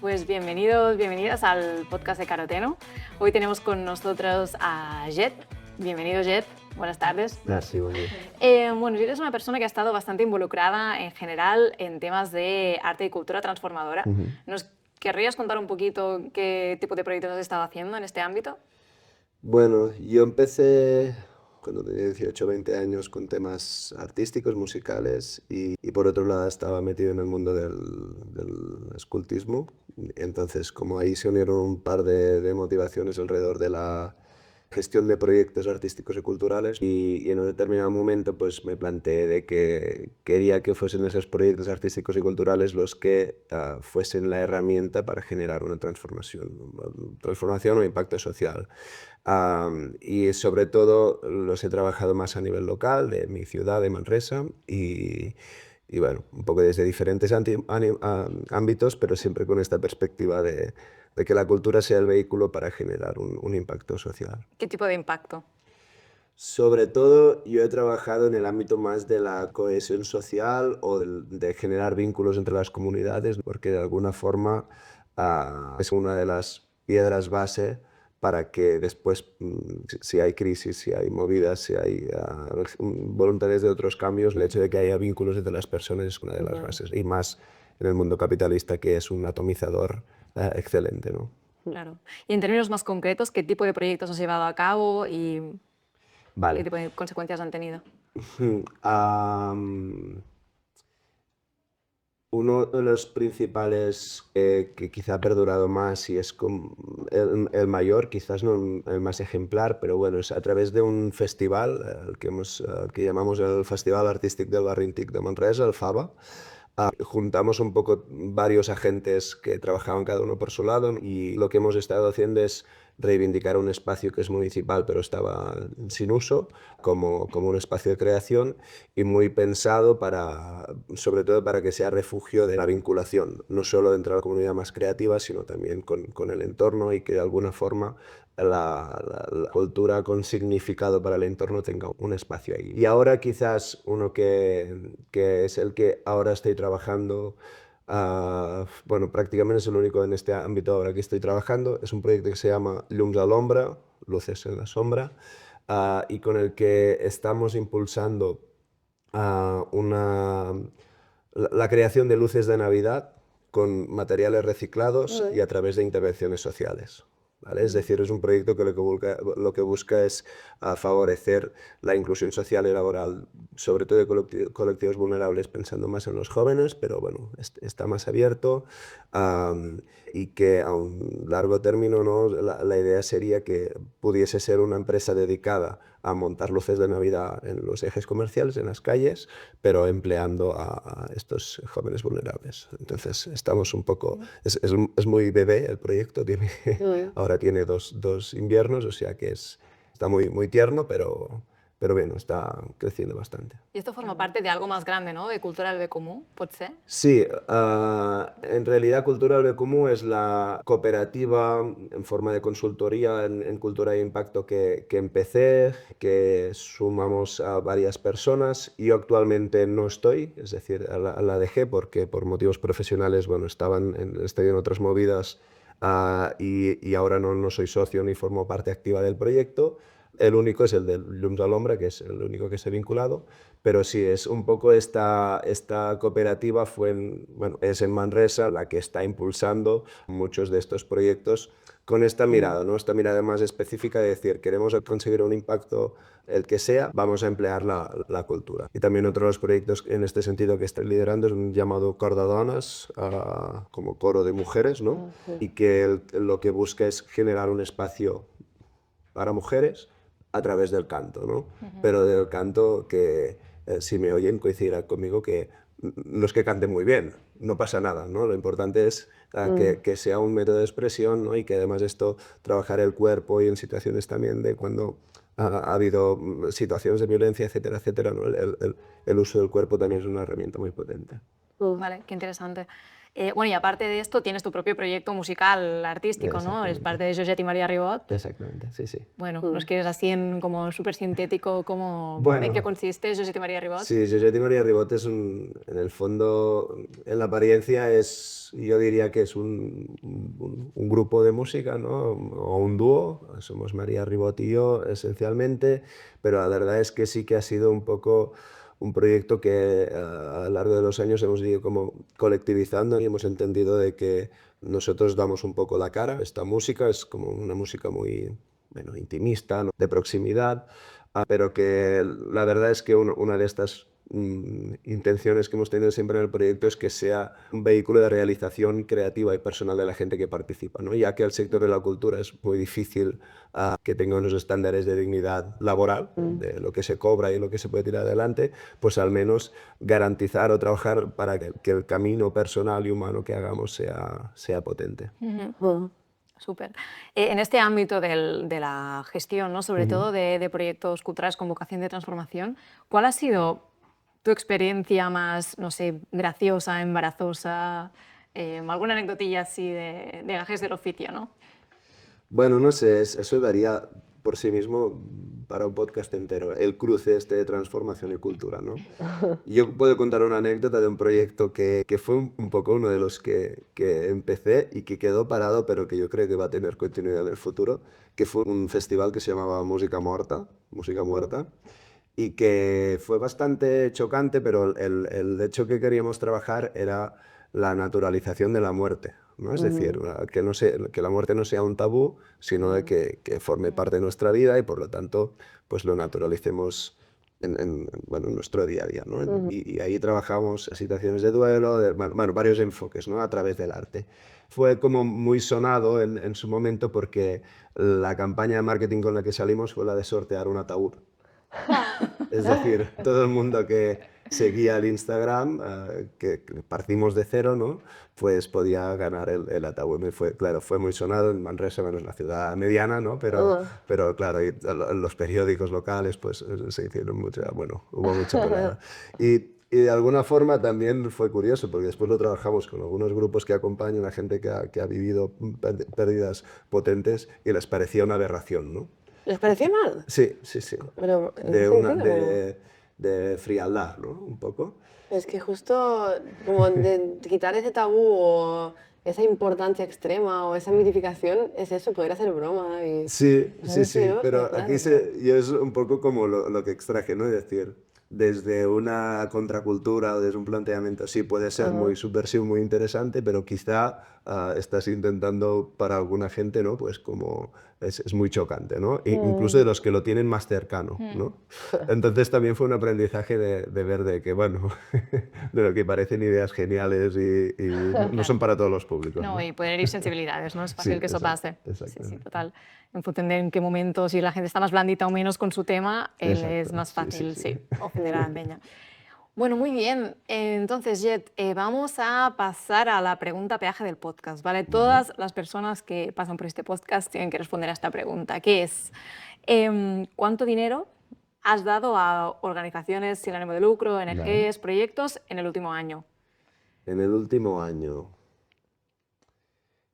Pues bienvenidos, bienvenidas al podcast de Caroteno. Hoy tenemos con nosotros a Jet. Bienvenido, Jet. Buenas tardes. Merci, bonjour. Bueno, Jet es una persona que ha estado bastante involucrada en general en temas de arte y cultura transformadora. ¿Nos querrías contar un poquito qué tipo de proyectos has estado haciendo en este ámbito? Bueno, yo empecé cuando tenía 18 o 20 años con temas artísticos, musicales, y por otro lado estaba metido en el mundo del escultismo. Entonces, como ahí se unieron un par de motivaciones alrededor de la gestión de proyectos artísticos y culturales, y en un determinado momento pues me planteé de que quería que fuesen esos proyectos artísticos y culturales los que fuesen la herramienta para generar una transformación o impacto social. Y sobre todo los he trabajado más a nivel local, de mi ciudad, de Manresa, y bueno, un poco desde diferentes ámbitos, pero siempre con esta perspectiva de que la cultura sea el vehículo para generar un impacto social. ¿Qué tipo de impacto? Sobre todo, yo he trabajado en el ámbito más de la cohesión social o de generar vínculos entre las comunidades, porque de alguna forma es una de las piedras base para que después, si hay crisis, si hay movidas, si hay voluntades de otros cambios, el hecho de que haya vínculos entre las personas es una de las bases, y más en el mundo capitalista, que es un atomizador excelente, ¿no? Claro. Y en términos más concretos, ¿qué tipo de proyectos has llevado a cabo y qué Vale. tipo de consecuencias han tenido? Am, Uno de los principales que quizá ha perdurado más y es el mayor, quizás no el más ejemplar, pero bueno, es a través de un festival que llamamos el Festival Artístic del Barri Antic de Manresa, el FABA. Juntamos un poco varios agentes que trabajaban cada uno por su lado, y lo que hemos estado haciendo es reivindicar un espacio que es municipal pero estaba sin uso, como un espacio de creación y muy pensado sobre todo para que sea refugio de la vinculación, no solo dentro de la comunidad más creativa, sino también con el entorno, y que de alguna forma la cultura con significado para el entorno tenga un espacio ahí. Y ahora quizás uno que es el que ahora estoy trabajando, bueno, prácticamente es el único en este ámbito ahora que estoy trabajando, es un proyecto que se llama Llums a l'Ombra, Luces en la Sombra, y con el que estamos impulsando la creación de luces de Navidad con materiales reciclados y a través de intervenciones sociales. ¿Vale? Es decir, es un proyecto que lo que busca es favorecer la inclusión social y laboral, sobre todo de colectivos vulnerables, pensando más en los jóvenes, pero bueno, está más abierto, y que a un largo término, ¿no? La idea sería que pudiese ser una empresa dedicada a montar luces de Navidad en los ejes comerciales, en las calles, pero empleando a estos jóvenes vulnerables. Entonces, estamos un poco... Es muy bebé el proyecto, ahora tiene dos inviernos, o sea que está muy tierno, pero bueno, está creciendo bastante. Y esto forma parte de algo más grande, ¿no? De cultura del bé comú, pot ser? Sí, en realidad Cultura del Comú es la cooperativa en forma de consultoría en cultura de impacto que empecé, que sumamos a varias personas. Yo actualmente no estoy, es decir, la dejé porque por motivos profesionales, bueno, estoy en otras movidas, y ahora no soy socio ni formo parte activa del proyecto. El único es el de Llums a l'Ombra, que es el único que se ha vinculado, pero sí, es un poco esta cooperativa bueno, es en Manresa la que está impulsando muchos de estos proyectos con esta mirada, ¿no? Esta mirada más específica de decir, queremos conseguir un impacto, el que sea, vamos a emplear la cultura. Y también otro de los proyectos en este sentido que estoy liderando es un llamado Cor de Dones, como coro de mujeres, ¿no? Y que lo que busca es generar un espacio para mujeres a través del canto, ¿no? Pero del canto que, si me oyen, coincidirán conmigo que no es que cante muy bien, no pasa nada, ¿no? Lo importante es que sea un método de expresión, ¿no? Y que además esto, trabajar el cuerpo y en situaciones también de cuando ha habido situaciones de violencia, etcétera, etcétera, ¿no? El uso del cuerpo también es una herramienta muy potente. Vale, qué interesante. Bueno, y aparte de esto, tienes tu propio proyecto musical artístico, ¿no? Es parte de Josep y María Ribot. Exactamente, sí, sí. Bueno, ¿nos quieres así en como súper sintético en qué Bueno, consiste Josep y María Ribot? sí, Josep y María Ribot es en el fondo, en la apariencia yo diría que es un grupo de música, ¿no? O un dúo, somos María Ribot y yo esencialmente, pero la verdad es que sí que ha sido un poco un proyecto que a lo largo de los años hemos ido como colectivizando y hemos entendido de que nosotros damos un poco la cara. Esta música es como una música muy, bueno, intimista, ¿no? De proximidad, pero que la verdad es que una de estas intenciones que hemos tenido siempre en el proyecto es que sea un vehículo de realización creativa y personal de la gente que participa, ¿no? Ya que el sector de la cultura es muy difícil que tenga unos estándares de dignidad laboral, de lo que se cobra y lo que se puede tirar adelante, pues al menos garantizar o trabajar para que el camino personal y humano que hagamos sea potente. Súper. En este ámbito de la gestión, ¿no? Sobre todo de proyectos culturales con vocación de transformación, ¿cuál ha sido tu experiencia más, no sé, graciosa, embarazosa? Alguna anecdotilla así de gajes del oficio, ¿no? Bueno, no sé, eso daría por sí mismo para un podcast entero, el cruce este de transformación y cultura, ¿no? Yo puedo contar una anécdota de un proyecto que fue un poco uno de los que empecé y que quedó parado, pero que yo creo que va a tener continuidad en el futuro, que fue un festival que se llamaba Música Muerta, y que fue bastante chocante, pero el hecho que queríamos trabajar era la naturalización de la muerte, ¿no? Es decir, que la muerte no sea un tabú, sino de que forme parte de nuestra vida y por lo tanto pues lo naturalicemos bueno, en nuestro día a día, ¿no? Y ahí trabajamos situaciones de duelo, bueno, varios enfoques, ¿no? A través del arte. Fue como muy sonado en su momento porque la campaña de marketing con la que salimos fue la de sortear un ataúd. Es decir, todo el mundo que seguía el Instagram, que partimos de cero, ¿no? Pues podía ganar el ataúd. Claro, fue muy sonado en Manresa, bueno, es una ciudad mediana, ¿no? Pero claro, y los periódicos locales pues se hicieron bueno, hubo mucha pelea. Y de alguna forma también fue curioso, porque después lo trabajamos con algunos grupos que acompañan a gente que ha vivido pérdidas potentes y les parecía una aberración, ¿no? ¿Les pareció mal? Sí, sí, sí. Pero, ¿en qué De, una, sentido? de frialdad, ¿no? Un poco. Es que justo como de quitar ese tabú o esa importancia extrema o esa mitificación es eso, poder hacer broma y... Sí, Os han sí, hecho sí, yo, pero claro, aquí yo es un poco como lo que extraje, ¿no? Es decir, desde una contracultura o desde un planteamiento así puede ser muy subversivo, muy interesante, pero quizá estás intentando para alguna gente, ¿no? Pues como es muy chocante, ¿no? Incluso de los que lo tienen más cercano, ¿no? Entonces también fue un aprendizaje de ver de que, bueno, de lo que parecen ideas geniales y no son Claro. para todos los públicos, No, ¿no? y poder herir sensibilidades, ¿no? Es Sí, fácil que eso pase. Sí, sí, exactamente. total. En función de en qué momento, si la gente está más blandita o menos con su tema, es Exacto, más sí, sí, fácil, sí. sí, ofender a la peña. Bueno, muy bien. Entonces, Jet, vamos a pasar a la pregunta peaje del podcast, ¿vale? Vale. Todas las personas que pasan por este podcast tienen que responder a esta pregunta, que es, ¿cuánto dinero has dado a organizaciones sin ánimo de lucro, Vale. ONGs, proyectos en el último año? En el último año,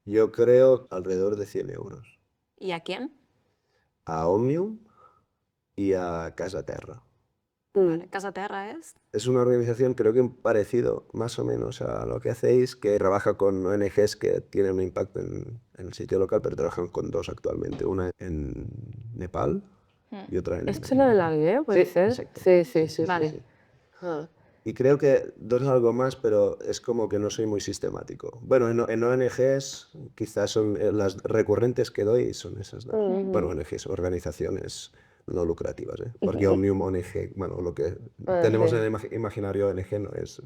yo creo alrededor de 100 euros. ¿Y a quién? A Omnium y a Casa Terra. Vale, Casa Terra es... Es una organización, creo que parecido más o menos a lo que hacéis, que trabaja con ONGs que tienen un impacto en el sitio local, pero trabajan con dos actualmente. Una en Nepal y otra en... ¿Esto es lo del algueo, Sí, puede ser? exacto. Sí, sí, sí, Vale. sí. Ah. Y creo que dos algo más, pero es como que no soy muy sistemático. Bueno, en ONGs quizás son las recurrentes que doy son esas dos. Bueno, ONGs, organizaciones no lucrativas, ¿eh? Porque Omnium ONG, bueno, lo que tenemos en Sí. el imaginario ONG no es.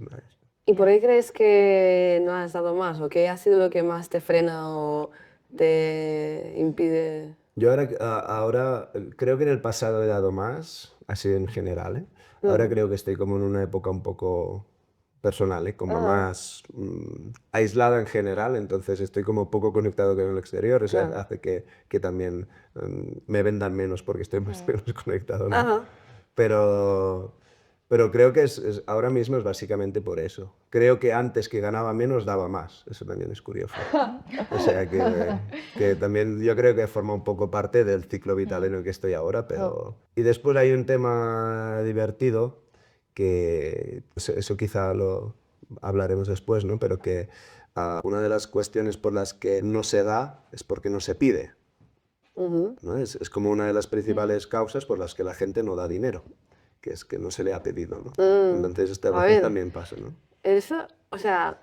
¿Y por qué crees que no has dado más? ¿O qué ha sido lo que más te frena o te impide? Yo ahora creo que en el pasado he dado más, así en general, ¿eh? Ahora creo que estoy como en una época un poco personal, ¿eh? Como Ah, más aislada en general, entonces estoy como poco conectado con el exterior, eso claro. hace que también me vendan menos porque estoy más menos conectado, ¿no? Ajá. Pero, Pero creo que ahora mismo es básicamente por eso. Creo que antes que ganaba menos daba más. Eso también es curioso. O sea que también yo creo que forma un poco parte del ciclo vital en el que estoy ahora. Pero... Y después hay un tema divertido que eso quizá lo hablaremos después, ¿no? Pero que una de las cuestiones por las que no se da es porque no se pide, ¿no? Es como una de las principales causas por las que la gente no da dinero, que es que no se le ha pedido, ¿no? Entonces esta A vez ver, también pasa, ¿no? eso, o sea,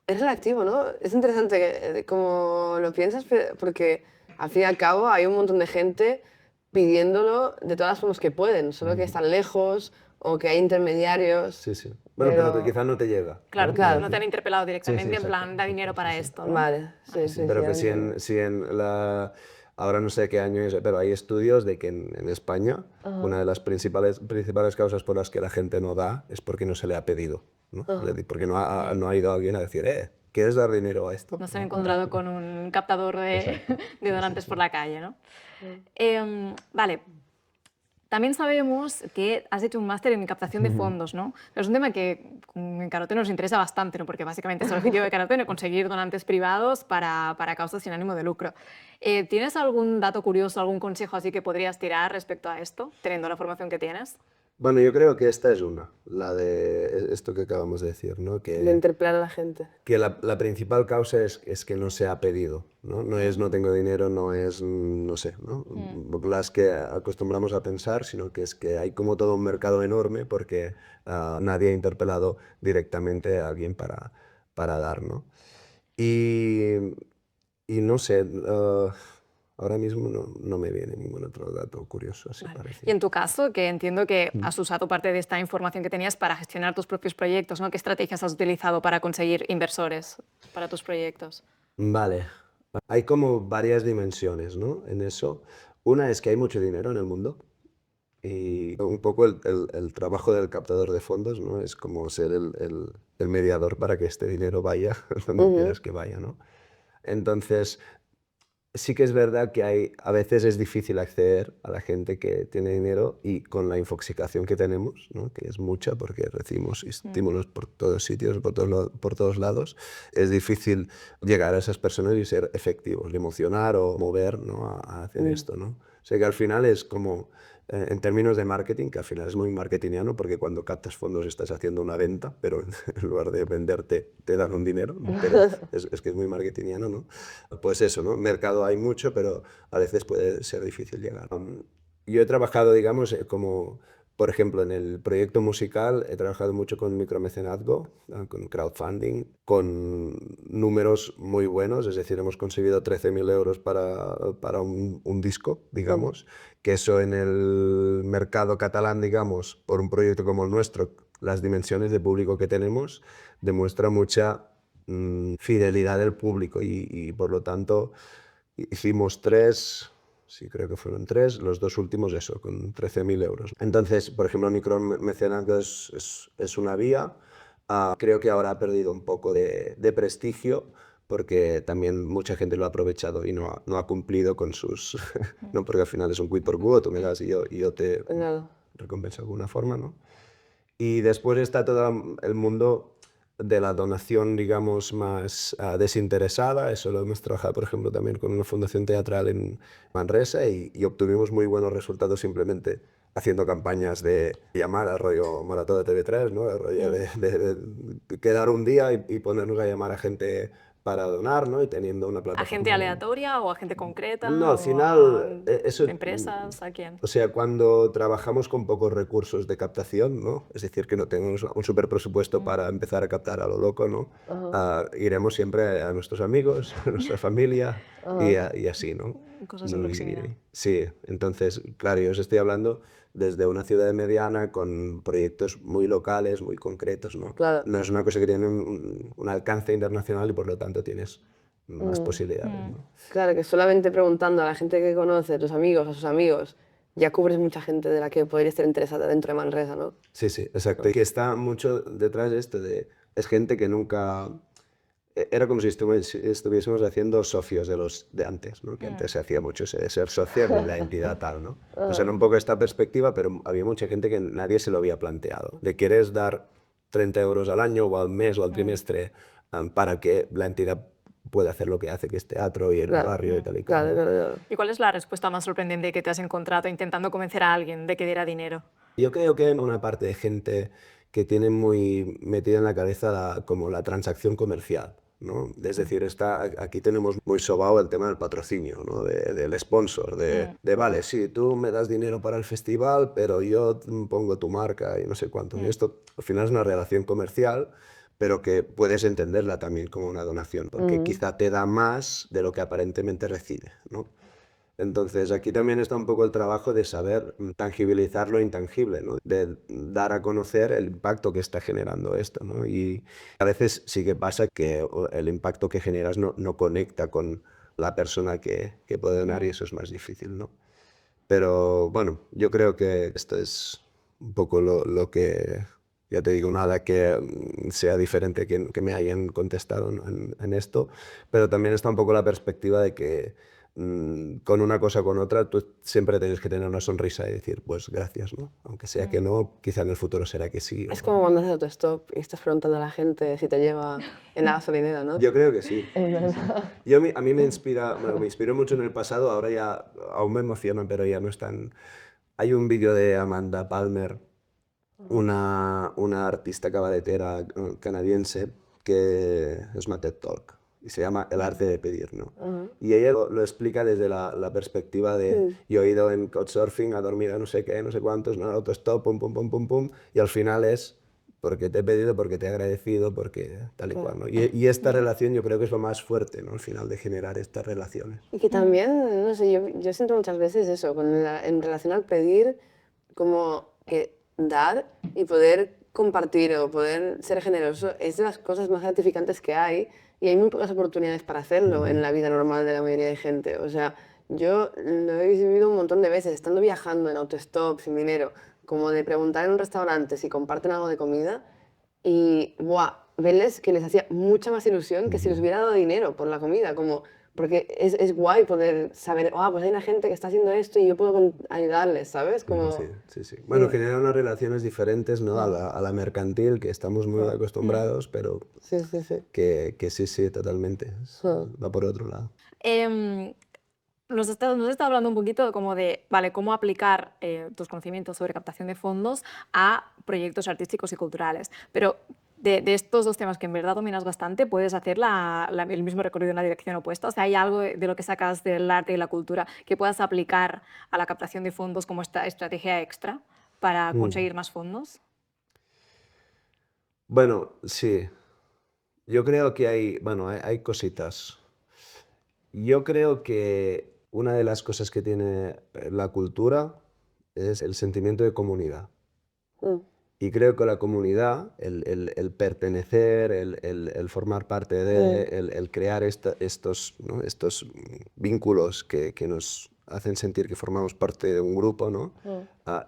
es relativo, ¿no? Es interesante como lo piensas, porque al fin y al cabo hay un montón de gente pidiéndolo de todas las formas que pueden, solo que están lejos o que hay intermediarios. Sí, sí. Bueno, pero Pero... quizá no te llega, Claro, ¿no? Claro. no te han interpelado Sí, sí, directamente en exacto, plan, da dinero exacto, para sí, sí. esto, ¿no? Vale, sí, sí, Pero sí, que ahora entiendo. si en la... Ahora no sé qué año es, pero hay estudios de que en España una de las principales causas por las que la gente no da es porque no se le ha pedido, ¿no? Es decir, porque no ha ido alguien a decir, ¿quieres dar dinero a esto? No se han encontrado con un captador de donantes por la calle, ¿no? Vale. También sabemos que has hecho un máster en captación de fondos, ¿no? Pero es un tema que en Caroteno nos interesa bastante, ¿no? Porque básicamente es el objetivo de Caroteno, conseguir donantes privados para causas sin ánimo de lucro. ¿Tienes algún dato curioso, algún consejo así que podrías tirar respecto a esto, teniendo la formación que tienes? Bueno, yo creo que esta es una, la de esto que acabamos de decir, ¿no? De interpelar a la gente. Que la principal causa es que no se ha pedido, ¿no? No es no tengo dinero, no es, no sé, ¿no? Las que acostumbramos a pensar, sino que es que hay como todo un mercado enorme porque nadie ha interpelado directamente a alguien para dar, ¿no? Y, y no sé, ahora mismo no me viene ningún otro dato curioso así Vale. Y parecido. en tu caso, que entiendo que has usado parte de esta información que tenías para gestionar tus propios proyectos, ¿no? ¿Qué estrategias has utilizado para conseguir inversores para tus proyectos? Vale, hay como varias dimensiones, ¿no? En eso. Una es que hay mucho dinero en el mundo y un poco el trabajo del captador de fondos, ¿no? Es como ser el mediador para que este dinero vaya donde quieras que vaya, ¿no? Entonces, sí que es verdad que a veces es difícil acceder a la gente que tiene dinero y con la infoxicación que tenemos, ¿no? Que es mucha porque recibimos estímulos por todos sitios, por todos lados, es difícil llegar a esas personas y ser efectivos, y emocionar o mover, ¿no? a hacer esto, ¿no? O sea que al final es como, en términos de marketing, que al final es muy marketingiano porque cuando captas fondos estás haciendo una venta, pero en lugar de venderte te dan un dinero, ¿no? Pero es que es muy marketingiano, ¿no? Pues eso, ¿no? Mercado hay mucho, pero a veces puede ser difícil llegar. Yo he trabajado, digamos, como, por ejemplo, en el proyecto musical he trabajado mucho con micromecenazgo, con crowdfunding, con números muy buenos, es decir, hemos conseguido 13.000 euros para un disco, digamos, que eso en el mercado catalán, digamos, por un proyecto como el nuestro, las dimensiones de público que tenemos, demuestra mucha fidelidad del público y por lo tanto hicimos tres, sí creo que fueron tres, los dos últimos eso, con 13.000 euros. Entonces, por ejemplo, micromecenazgo es una vía. Creo que ahora ha perdido un poco de prestigio porque también mucha gente lo ha aprovechado y no ha cumplido con sus... no, porque al final es un quid pro quo, tú me das y yo te Claro. recompenso de alguna forma, ¿no? Y después está todo el mundo de la donación, digamos, más desinteresada. Eso lo hemos trabajado, por ejemplo, también con una fundación teatral en Manresa y obtuvimos muy buenos resultados simplemente haciendo campañas de llamar al rollo maratón de TV3, ¿no? El rollo de quedar un día y ponernos a llamar a gente para donar, ¿no? Y teniendo una ¿A gente plataforma. aleatoria o a gente concreta No, al o a final, eso, empresas? ¿A quién? o sea, cuando trabajamos con pocos recursos de captación, ¿no? Es decir, que no tenemos un super presupuesto para empezar a captar a lo loco, ¿no? Iremos siempre a nuestros amigos, a nuestra familia y así, ¿no? Cosas de proximidad. Sí, entonces, claro, yo os estoy hablando desde una ciudad mediana con proyectos muy locales, muy concretos, ¿no? Claro. No es una cosa que tiene un alcance internacional y por lo tanto tienes más posibilidades, ¿no? Claro, que solamente preguntando a la gente que conoce, a tus amigos, a sus amigos, ya cubres mucha gente de la que podría estar interesada dentro de Manresa, ¿no? Sí, sí, exacto. Y que está mucho detrás de esto es gente que nunca era como si estuviésemos haciendo socios de los de antes, ¿no? Que antes se hacía mucho ese de ser socio de la entidad tal, ¿no? Pues era un poco esta perspectiva, pero había mucha gente que nadie se lo había planteado. ¿De quieres dar 30 euros al año o al mes o al trimestre para que la entidad pueda hacer lo que hace, que es teatro y el Claro. barrio y tal y cual? Claro, ¿no? claro, claro. ¿Y cuál es la respuesta más sorprendente que te has encontrado intentando convencer a alguien de que diera dinero? Yo creo que hay una parte de gente que tiene muy metida en la cabeza como la transacción comercial, ¿no? Es decir, aquí tenemos muy sobao el tema del patrocinio, ¿no? Del sponsor, vale, sí, tú me das dinero para el festival, pero yo pongo tu marca y no sé cuánto. Y esto al final es una relación comercial, pero que puedes entenderla también como una donación, porque quizá te da más de lo que aparentemente recibe, ¿no? Entonces, aquí también está un poco el trabajo de saber tangibilizar lo intangible, ¿no? De dar a conocer el impacto que está generando esto, ¿no? Y a veces sí que pasa que el impacto que generas no conecta con la persona que puede donar y eso es más difícil, ¿no? Pero bueno, yo creo que esto es un poco lo que, ya te digo, nada que sea diferente que me hayan contestado en esto, pero también está un poco la perspectiva de que con una cosa o con otra tú siempre tienes que tener una sonrisa y decir, pues gracias, ¿no? Aunque sea que no, quizá en el futuro será que sí. Es como cuando haces autostop y estás preguntando a la gente si te lleva en la gasolinera, ¿no? Yo creo que sí. Es Sí. verdad. A mí me inspira, bueno, me inspiró mucho en el pasado, ahora ya aún me emociona, pero ya no es tan... Hay un vídeo de Amanda Palmer, una artista cabaretera canadiense, que es una TED Talk y se llama El arte de pedir, ¿no? Y ella lo explica desde la perspectiva de yo he ido en couchsurfing a dormir a no sé qué, no sé cuántos, ¿no? Autostop, pum, pum, pum, pum, pum, y al final es porque te he pedido, porque te he agradecido, porque tal y cual, ¿no? Y esta relación yo creo que es lo más fuerte, ¿no? Al final de generar estas relaciones. Y que también, no sé, yo siento muchas veces eso, en relación al pedir, como que dar y poder compartir o poder ser generoso es de las cosas más gratificantes que hay y hay muy pocas oportunidades para hacerlo en la vida normal de la mayoría de gente. O sea, yo lo he vivido un montón de veces, estando viajando en autostop, sin dinero, como de preguntar en un restaurante si comparten algo de comida y, ¡buah!, verles que les hacía mucha más ilusión que si les hubiera dado dinero por la comida, como, porque es guay poder saber, pues hay una gente que está haciendo esto y yo puedo ayudarles, ¿sabes? Como, Sí, sí, sí. Bueno, genera unas relaciones diferentes, ¿no? A la mercantil, que estamos muy acostumbrados, pero sí, sí, sí. que sí, sí, totalmente. Va por otro lado. Em, nos has estado hablando un poquito como de, vale, cómo aplicar tus conocimientos sobre captación de fondos a proyectos artísticos y culturales. Pero de estos dos temas que en verdad dominas bastante, puedes hacer el mismo recorrido en la dirección opuesta. O sea, ¿hay algo de lo que sacas del arte y la cultura que puedas aplicar a la captación de fondos como esta estrategia extra para conseguir más fondos? Bueno, sí. Yo creo que hay cositas. Yo creo que una de las cosas que tiene la cultura es el sentimiento de comunidad. Mm, Y creo que la comunidad, el pertenecer, el formar parte de, el crear estos, ¿no? estos vínculos que nos hacen sentir que formamos parte de un grupo, ¿no?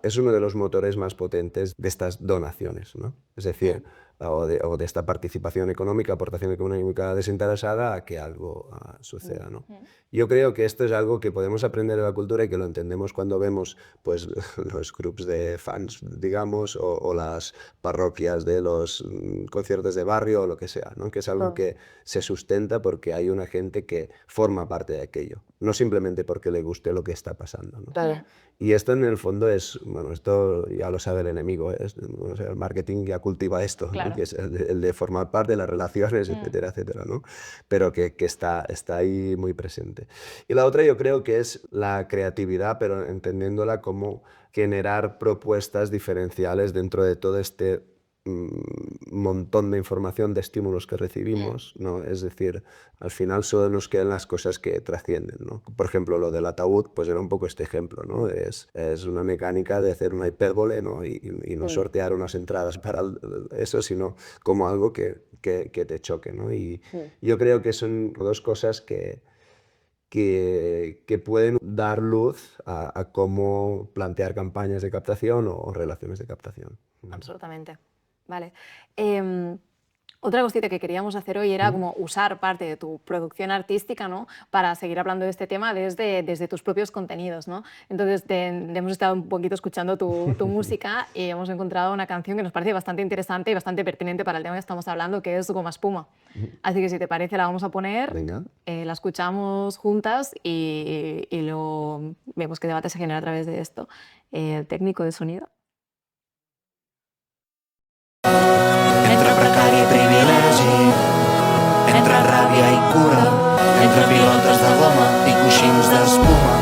Es uno de los motores más potentes de estas donaciones, ¿no? Es decir, o de esta participación económica, aportación económica desinteresada a que algo suceda, ¿no? Yo creo que esto es algo que podemos aprender de la cultura y que lo entendemos cuando vemos pues, los grupos de fans, digamos, o las parroquias de los conciertos de barrio o lo que sea, ¿no? Que es algo que se sustenta porque hay una gente que forma parte de aquello, no simplemente porque le guste lo que está pasando, ¿no? claro. Y esto en el fondo es, bueno, esto ya lo sabe el enemigo, o sea, el marketing ya cultiva esto, ¿no? Claro. Que es el de formar parte de las relaciones, etcétera, etcétera, ¿no? Pero que está ahí muy presente. Y la otra yo creo que es la creatividad, pero entendiéndola como generar propuestas diferenciales dentro de todo este montón de información, de estímulos que recibimos, ¿no? Es decir, al final solo nos quedan las cosas que trascienden, ¿no? Por ejemplo, lo del ataúd, pues era un poco este ejemplo, ¿no? Es una mecánica de hacer una hipérbole, ¿no? Y no sortear unas entradas para eso, sino como algo que te choque, ¿no? Y yo creo que son dos cosas que pueden dar luz a cómo plantear campañas de captación o relaciones de captación. Absolutamente. Vale. Em, Otra cosita que queríamos hacer hoy era como usar parte de tu producción artística, ¿no? Para seguir hablando de este tema desde tus propios contenidos, ¿no? Entonces hemos estado un poquito escuchando tu música y hemos encontrado una canción que nos parece bastante interesante y bastante pertinente para el tema que estamos hablando, que es Goma Espuma. Así que si te parece la vamos a poner, Venga. la escuchamos juntas y luego vemos qué debate se genera a través de esto. El técnico de sonido. Entre precari i privilegi, entre ràbia i cura, entre pilotes de goma i coixins d'espuma.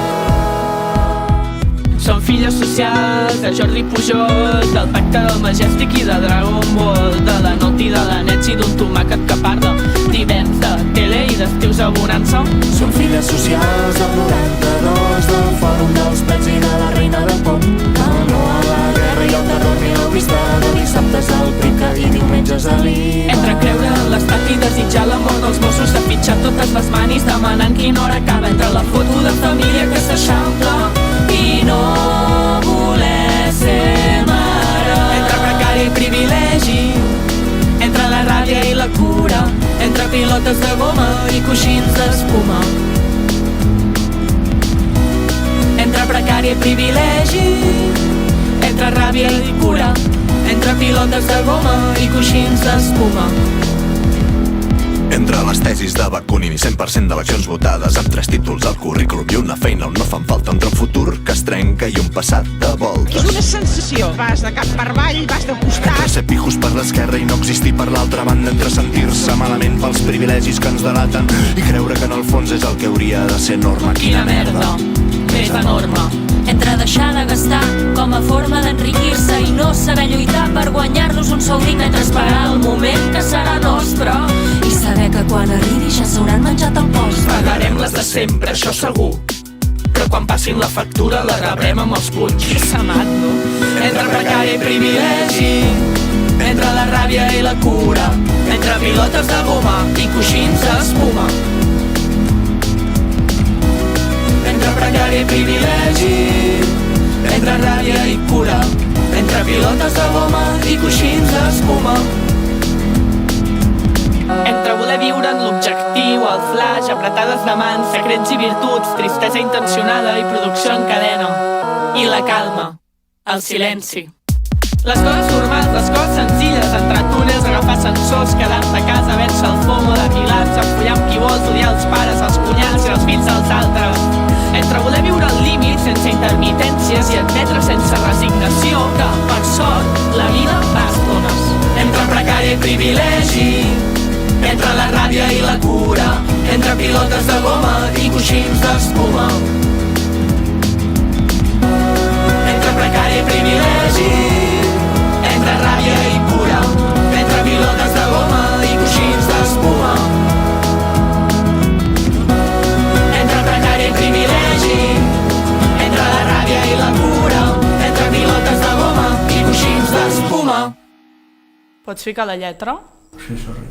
Som filles socials de Jordi Pujol, del Pacte del Majestic i de Dragon Ball, de la Noti, de la Nets i d'un tomàquet que parla d'hiverns, de tele i d'estius a bonança. Som filles socials del 92, del Fòrum dels Plets i de la Reina de Pop, que no a la guerra i el terror ni la vista de dissabtes al Prica i diumenges a l'I. Entre creure en l'estat i desitjar la mort dels Mossos, de fitxar totes les manis demanant quina hora acaba, entre la foto de família que s'eixampla i no voler ser mare. Entre precari i privilegi, entre la ràbia i la cura, entre pilotes de goma i coixins d'espuma. Entre precari i privilegi, entre ràbia i cura, entre pilotes de goma i coixins d'espuma. Entre les tesis de Bakunin i 100% d'eleccions votades, amb 3 títols al currículum i una feina on no fan falta, entre un futur que es trenca i un passat de voltes. És una sensació, vas de cap per avall, vas de costat. Entre ser pijos per l'esquerra i no existir per l'altra banda, entre sentir-se malament pels privilegis que ens delaten i creure que en el fons és el que hauria de ser norma. Quina merda, més enorme. Entre deixar de gastar com a forma d'enriquir-se i no saber lluitar per guanyar-nos un sou digne, entre esperar el moment que serà nostre i saber que quan arribi ja s'hauran menjat el post. Pagarem les de sempre, això segur, però quan passin la factura la rebrem amb els punys. Que samat, no? Entre precari i privilegi, entre la ràbia i la cura, entre pilotes de goma i coixins d'espuma. Entre precari i privilegi, entre ràbia i cura, entre pilotes de goma i coixins d'espuma. Entre voler viure en l'objectiu, el flash, apretades de mans, secrets i virtuts, tristesa intencionada i producció en cadena. I la calma, el silenci. Les coses normals, les coses senzilles, entre túnels, agafar sensors, quedar-te a casa, vèncer el FOMO de pilars, enfollar amb qui vols, odiar els pares, els cunyats i els fills dels altres. Entre voler viure al límit sense intermitències i admetre sense resignació que, per sort, la vida va a estones. Entre precari i privilegi, entre la ràbia i la cura, entre pilotes de goma i coixins d'espuma. Entre precari i privilegi, entre ràbia i cura, entre pilotes de goma i coixins d'espuma. Entre precari i privilegi, entre la ràbia i la cura, entre pilotes de goma i coixins d'espuma. Pots ficar la lletra? Sí, sorry.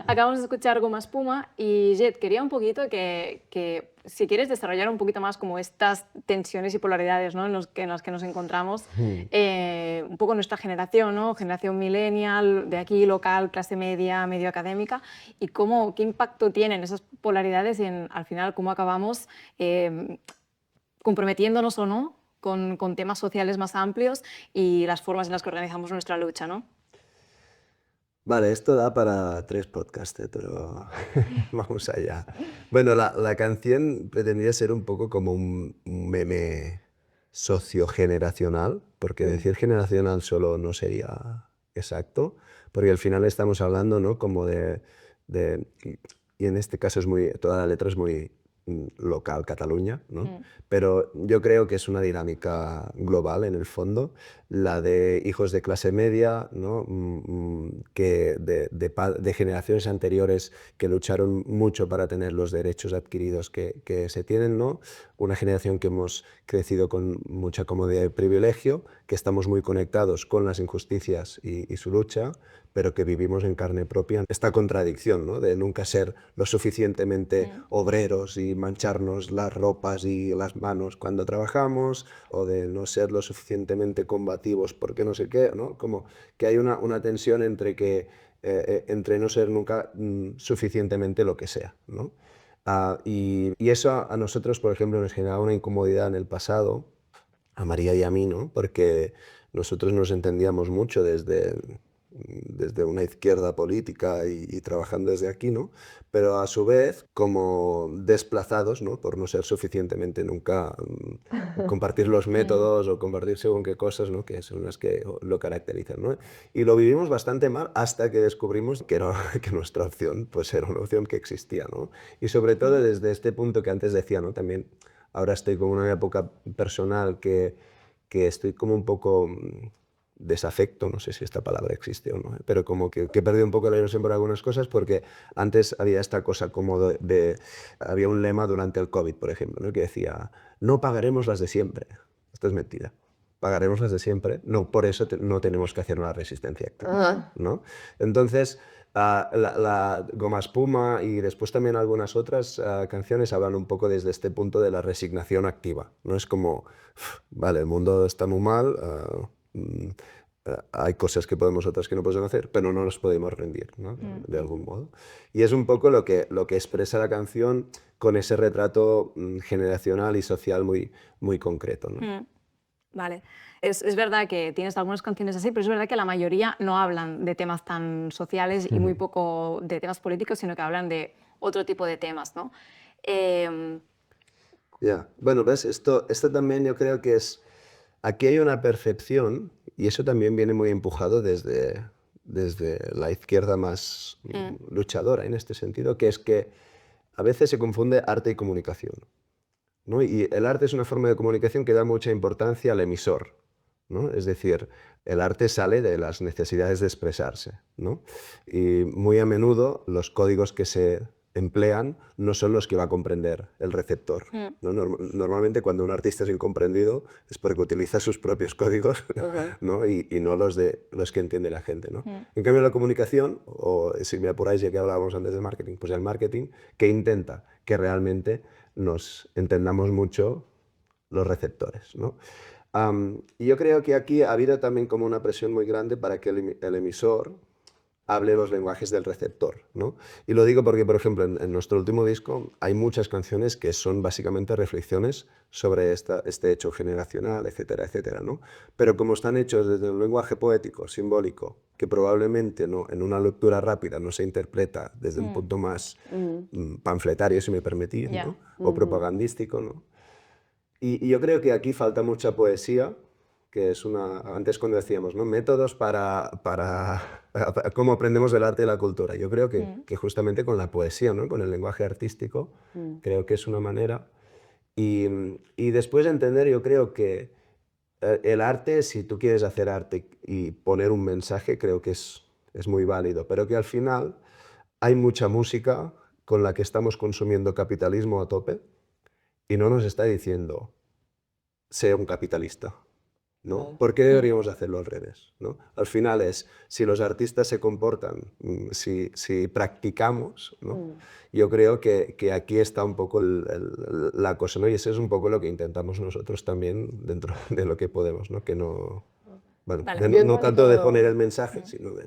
Acabamos de escuchar Goma Espuma y Jet, quería un poquito que si quieres desarrollar un poquito más como estas tensiones y polaridades, ¿no? en las que nos encontramos, un poco nuestra generación, ¿no? Generación millennial, de aquí local, clase media, medio académica, y qué impacto tienen esas polaridades en al final cómo acabamos comprometiéndonos o no con temas sociales más amplios y las formas en las que organizamos nuestra lucha, ¿no? Vale, esto da para 3 podcasts, pero vamos allá. Bueno, la canción pretendía ser un poco como un meme sociogeneracional, porque decir generacional solo no sería exacto, porque al final estamos hablando, ¿no? como y en este caso toda la letra es muy local, Cataluña, ¿no? Pero yo creo que es una dinámica global en el fondo, la de hijos de clase media, ¿no? que de generaciones anteriores que lucharon mucho para tener los derechos adquiridos que se tienen, ¿no? Una generación que hemos crecido con mucha comodidad y privilegio, que estamos muy conectados con las injusticias y su lucha, pero que vivimos en carne propia esta contradicción, ¿no? De nunca ser lo suficientemente obreros y mancharnos las ropas y las manos cuando trabajamos, o de no ser lo suficientemente combativos porque no sé qué, ¿no? Como que hay una tensión entre no ser nunca suficientemente lo que sea, ¿no? Y eso a nosotros, por ejemplo, nos generaba una incomodidad en el pasado, a María y a mí, ¿no? Porque nosotros nos entendíamos mucho desde una izquierda política y trabajando desde aquí, ¿no? Pero a su vez como desplazados, ¿no? Por no ser suficientemente nunca compartir los métodos o compartir según qué cosas, ¿no? Que son las que lo caracterizan, ¿no? Y lo vivimos bastante mal hasta que descubrimos que nuestra opción pues era una opción que existía, ¿no? Y sobre todo desde este punto que antes decía, ¿no? También ahora estoy como en una época personal que estoy como un poco desafecto, no sé si esta palabra existe o no, pero como que he perdido un poco la ilusión por algunas cosas, porque antes había esta cosa como había un lema durante el COVID, por ejemplo, ¿no? Que decía, no pagaremos las de siempre. Esto es mentira. Pagaremos las de siempre, no, por eso no tenemos que hacer una resistencia activa, ¿no? Entonces, la Goma Espuma y después también algunas otras canciones hablan un poco desde este punto de la resignación activa, ¿no? Es como, vale, el mundo está muy mal, hay cosas que podemos, otras que no podemos hacer, pero no nos podemos rendir, ¿no? De algún modo. Y es un poco lo que expresa la canción con ese retrato generacional y social muy concreto, ¿no? Vale. Es verdad que tienes algunas canciones así, pero es verdad que la mayoría no hablan de temas tan sociales y muy poco de temas políticos, sino que hablan de otro tipo de temas, ¿no? Ya, bueno, ves, esto también yo creo que es... Aquí hay una percepción, y eso también viene muy empujado desde la izquierda más luchadora en este sentido, que es que a veces se confunde arte y comunicación, ¿no? Y el arte es una forma de comunicación que da mucha importancia al emisor, ¿no? Es decir, el arte sale de las necesidades de expresarse, ¿no? Y muy a menudo los códigos que se emplean no son los que va a comprender el receptor, ¿no? Normalmente cuando un artista es incomprendido es porque utiliza sus propios códigos, ¿no? Y no los que entiende la gente, ¿no? En cambio la comunicación, o si me apuráis ya que hablábamos antes de marketing, pues el marketing que intenta que realmente nos entendamos mucho los receptores, ¿no? Y yo creo que aquí ha habido también como una presión muy grande para que el emisor hable los lenguajes del receptor, ¿no? Y lo digo porque, por ejemplo, en nuestro último disco hay muchas canciones que son básicamente reflexiones sobre este hecho generacional, etcétera, etcétera, ¿no? Pero como están hechos desde un lenguaje poético, simbólico, que probablemente no, en una lectura rápida no se interpreta desde un punto más panfletario, si me permitís, ¿no? O propagandístico, ¿no? Y yo creo que aquí falta mucha poesía, que es antes cuando decíamos, ¿no? Métodos para cómo aprendemos el arte y la cultura. Yo creo que justamente con la poesía, ¿no? Con el lenguaje artístico, creo que es una manera. Y después entender, yo creo que el arte, si tú quieres hacer arte y poner un mensaje, creo que es muy válido, pero que al final hay mucha música con la que estamos consumiendo capitalismo a tope y no nos está diciendo, sé un capitalista, ¿no? ¿Por qué deberíamos hacerlo al revés, ¿no? Al final es, si los artistas se comportan, si practicamos, ¿no? Yo creo que aquí está un poco la cosa, ¿no? Y eso es un poco lo que intentamos nosotros también dentro de lo que podemos, ¿no? Que no... Bueno, Vale. no tanto de poner el mensaje, sino de...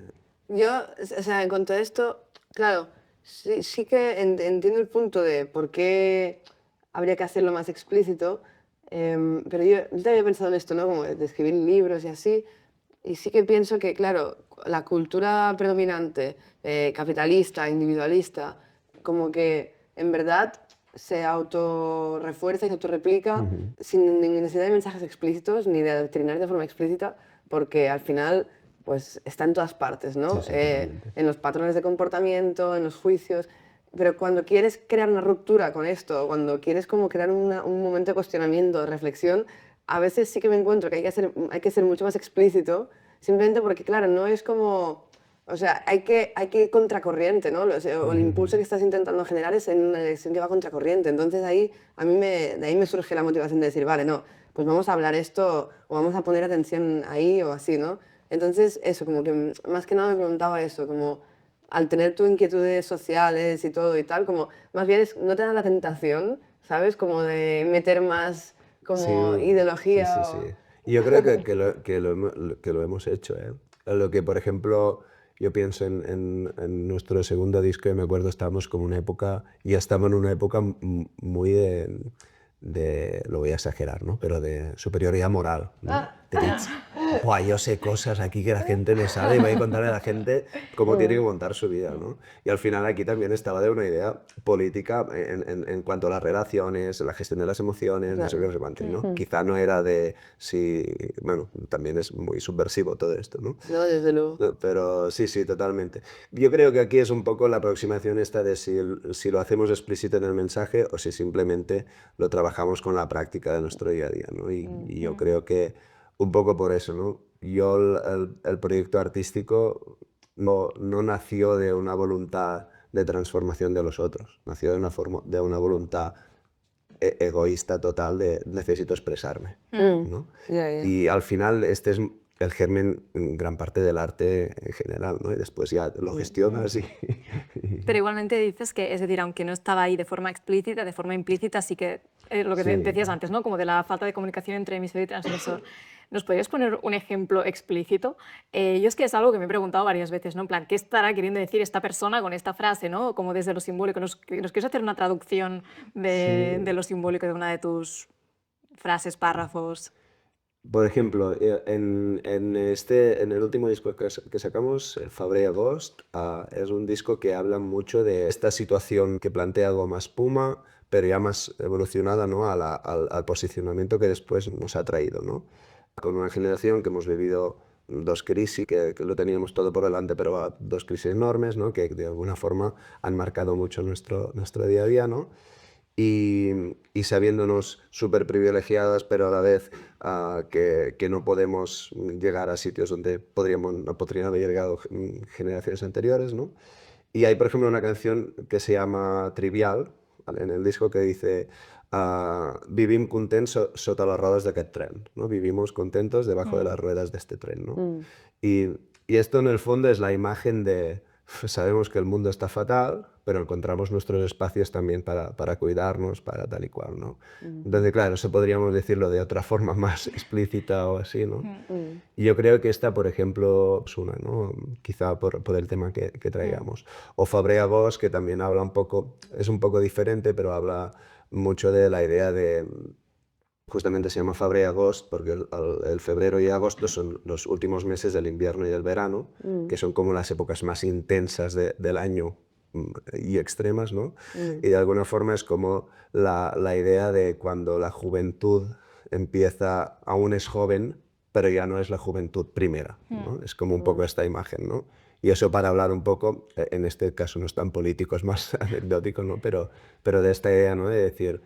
Yo, o sea, en cuanto a esto, claro, sí que entiendo el punto de por qué habría que hacerlo más explícito, pero yo también había pensado en esto, ¿no? Como de escribir libros y así, y sí que pienso que, claro, la cultura predominante, capitalista, individualista, como que en verdad se autorrefuerza y se autorreplica sin necesidad de mensajes explícitos ni de adoctrinar de forma explícita, porque al final pues está en todas partes, ¿no? Sí, En los patrones de comportamiento, en los juicios. Pero cuando quieres crear una ruptura con esto, cuando quieres como crear un momento de cuestionamiento, de reflexión, a veces sí que me encuentro que hay que ser mucho más explícito, simplemente porque, claro, no es como... O sea, hay que ir contracorriente, ¿no? O el impulso que estás intentando generar es en una dirección que va contracorriente. Entonces ahí, de ahí me surge la motivación de decir, vale, no, pues vamos a hablar esto o vamos a poner atención ahí o así, ¿no? Entonces, eso, como que más que nada me preguntaba eso, como al tener tus inquietudes sociales y todo y tal, como más bien no te da la tentación, ¿sabes? Como de meter más como ideología. Sí. Y yo creo que lo hemos hecho, ¿eh? Lo que, por ejemplo, yo pienso en nuestro segundo disco, y me acuerdo, estábamos como una época, y ya estamos en una época muy lo voy a exagerar, ¿no? Pero de superioridad moral, ¿no? De que, "Buah, yo sé cosas aquí que la gente no sabe y voy a contarle a la gente cómo tiene que montar su vida", ¿no? Y al final aquí también estaba de una idea política en cuanto a las relaciones, la gestión de las emociones, no sé qué, no sé cuánto, ¿no? Quizá no era de si... Bueno, también es muy subversivo todo esto, ¿no? No, desde luego. Pero sí, totalmente. Yo creo que aquí es un poco la aproximación esta de si lo hacemos explícito en el mensaje o si simplemente lo trabajamos con la práctica de nuestro día a día, ¿no? Y yo creo que un poco por eso, ¿no? Yo el proyecto artístico no nació de una voluntad de transformación de los otros, nació de una voluntad egoísta total de necesito expresarme, ¿no? Y al final este es el germen en gran parte del arte en general, ¿no? Y después ya lo gestionas y... Pero igualmente dices que, es decir, aunque no estaba ahí de forma explícita, de forma implícita, sí que lo que decías antes, ¿no? Como de la falta de comunicación entre emisor y transmisor. ¿Nos podrías poner un ejemplo explícito? Yo es que es algo que me he preguntado varias veces, ¿no? En plan, ¿qué estará queriendo decir esta persona con esta frase, ¿no? Como desde lo simbólico. ¿Nos quieres hacer una traducción de lo simbólico de una de tus frases, párrafos? Por ejemplo, en el último disco que sacamos, Febrer Agost, es un disco que habla mucho de esta situación que plantea Goma Espuma, pero ya más evolucionada, ¿no? al posicionamiento que después nos ha traído, ¿no? Con una generación que hemos vivido dos crisis, que lo teníamos todo por delante, pero dos crisis enormes, ¿no? Que de alguna forma han marcado mucho nuestro día a día, ¿no? Y sabiéndonos súper privilegiadas, pero a la vez que no podemos llegar a sitios donde no podrían haber llegado generaciones anteriores, ¿no? Y hay, por ejemplo, una canción que se llama Trivial, ¿vale? En el disco, que dice vivim contents sota les rodes d'aquest tren, ¿no? Vivimos contentos debajo de las ruedas de este tren, ¿no? Y esto en el fondo es la imagen de sabemos que el mundo está fatal, pero encontramos nuestros espacios también para cuidarnos, para tal y cual, ¿no? Entonces, claro, eso podríamos decirlo de otra forma más explícita o así, ¿no? Y yo creo que esta, por ejemplo, es una, ¿no? Quizá por el tema que traigamos. O Febrer Agost, que también habla un poco, es un poco diferente, pero habla mucho de la idea de... Justamente se llama Febrer Agost porque el febrero y agosto son los últimos meses del invierno y del verano, que son como las épocas más intensas del año y extremas, ¿no? Y de alguna forma es como la idea de cuando la juventud empieza, aún es joven, pero ya no es la juventud primera, ¿no? Es como un poco esta imagen, ¿no? Y eso para hablar un poco, en este caso no es tan político, es más anecdótico, ¿no? Pero de esta idea, ¿no? De decir...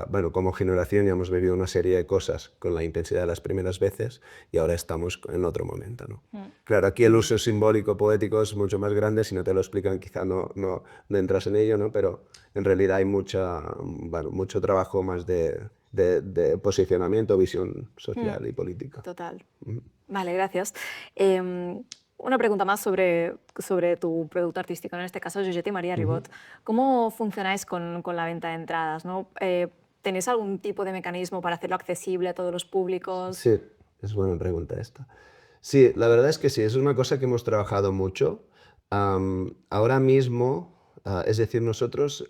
bueno, como generación ya hemos vivido una serie de cosas con la intensidad de las primeras veces y ahora estamos en otro momento, ¿no? Claro, aquí el uso simbólico poético es mucho más grande, si no te lo explican quizá no entras en ello, ¿no? Pero en realidad hay mucho trabajo más de posicionamiento, visión social y política. Total. Vale, gracias. Una pregunta más sobre tu producto artístico, en este caso Josep y María Ribot. ¿Cómo funcionáis con la venta de entradas, ¿no? ¿Tenéis algún tipo de mecanismo para hacerlo accesible a todos los públicos? Sí, es buena pregunta esta. Sí, la verdad es que sí, es una cosa que hemos trabajado mucho. Ahora mismo, es decir, nosotros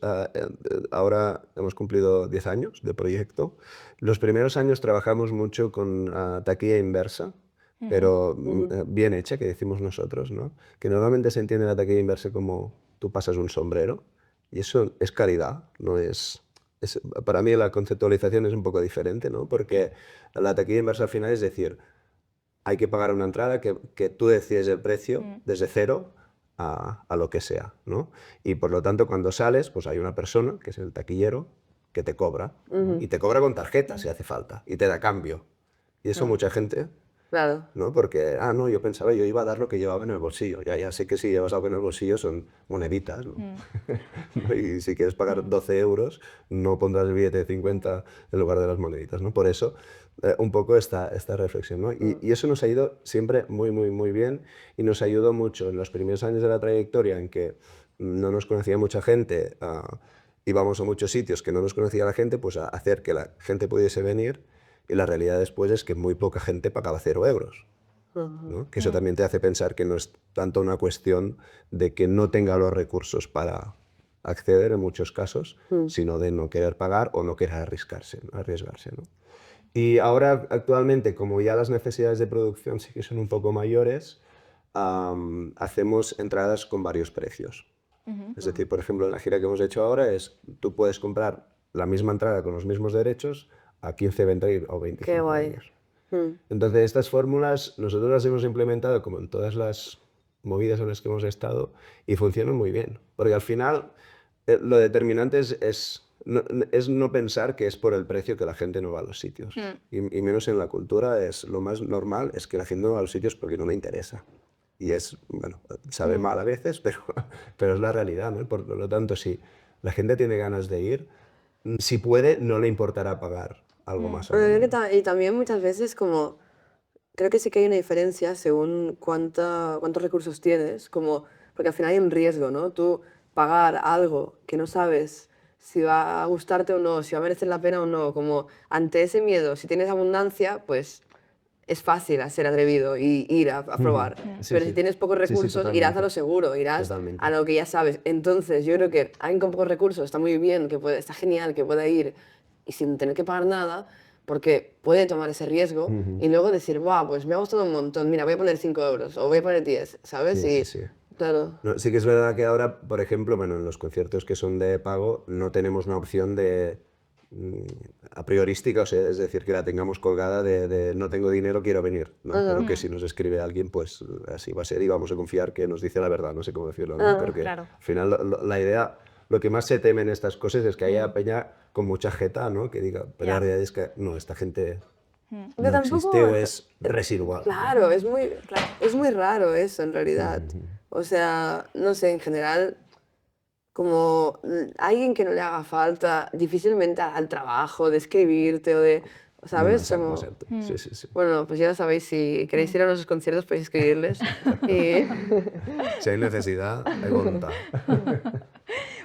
ahora hemos cumplido 10 años de proyecto. Los primeros años trabajamos mucho con taquilla inversa, pero bien hecha, que decimos nosotros, ¿no? Que normalmente se entiende la taquilla inversa como tú pasas un sombrero, y eso es caridad, no es... Para mí la conceptualización es un poco diferente, ¿no? Porque la taquilla inversa al final es decir, hay que pagar una entrada que tú decides el precio desde cero a lo que sea, ¿no? Y por lo tanto cuando sales, pues hay una persona, que es el taquillero, que te cobra, y te cobra con tarjeta si hace falta, y te da cambio. Y eso mucha gente Claro. ¿no? Porque, no, yo pensaba, yo iba a dar lo que llevaba en el bolsillo. Ya sé que si llevas algo en el bolsillo son moneditas, ¿no? ¿No? Y si quieres pagar 12 euros, no pondrás el billete de 50 en lugar de las moneditas, ¿no? Por eso, un poco esta reflexión, ¿no? Y eso nos ha ido siempre muy, muy, muy bien y nos ayudó mucho en los primeros años de la trayectoria en que no nos conocía mucha gente, íbamos a muchos sitios que no nos conocía la gente, pues a hacer que la gente pudiese venir. Y la realidad después es que muy poca gente pagaba 0 euros. ¿No? Que eso también te hace pensar que no es tanto una cuestión de que no tenga los recursos para acceder en muchos casos, sino de no querer pagar o no querer arriesgarse, ¿no? Y ahora, actualmente, como ya las necesidades de producción sí que son un poco mayores, hacemos entradas con varios precios. Es decir, por ejemplo, en la gira que hemos hecho ahora tú puedes comprar la misma entrada con los mismos derechos a 15, 20 o 25 Qué guay. euros. Entonces, estas fórmulas nosotros las hemos implementado como en todas las movidas en las que hemos estado y funcionan muy bien. Porque al final lo determinante es no pensar que es por el precio que la gente no va a los sitios. Y menos en la cultura, lo más normal es que la gente no va a los sitios porque no le interesa. Y bueno, sabe mal a veces, pero es la realidad, ¿no? Por lo tanto, si la gente tiene ganas de ir, si puede, no le importará pagar algo más. Pero creo que y también muchas veces creo que sí que hay una diferencia según cuántos recursos tienes, porque al final hay un riesgo, ¿no? Tú pagar algo que no sabes si va a gustarte o no, si va a merecer la pena o no, como ante ese miedo, si tienes abundancia, pues es fácil a ser atrevido y ir a probar. Sí, Pero sí. si tienes pocos Sí, sí, recursos, totalmente. irás a lo seguro, irás Totalmente. a lo que ya sabes. Entonces, yo creo que alguien con pocos recursos está muy bien, está genial que pueda ir y sin tener que pagar nada, porque puede tomar ese riesgo y luego decir, wow, pues me ha gustado un montón, mira, voy a poner 5 euros o voy a poner 10, ¿sabes? Sí, sí. Claro. No, sí que es verdad que ahora, por ejemplo, bueno, en los conciertos que son de pago, no tenemos una opción a priorística, o sea, es decir, que la tengamos colgada de no tengo dinero, quiero venir, ¿no? Pero que si nos escribe alguien, pues así va a ser y vamos a confiar que nos dice la verdad, no sé cómo decirlo, ¿no? Pero que claro. al final la idea, lo que más se teme en estas cosas es que haya peña con mucha jeta, ¿no? Que diga, pero la realidad es que no, esta gente no Pero tampoco- existe o es residual. Claro, es muy raro eso en realidad. O sea, no sé, en general, como alguien que no le haga falta difícilmente al trabajo de escribirte o de, ¿sabes? No, Como- exacto. Sí, sí, sí. Bueno, pues ya lo sabéis, si queréis ir a nuestros conciertos podéis escribirles. Y- Si hay necesidad, hay voluntad.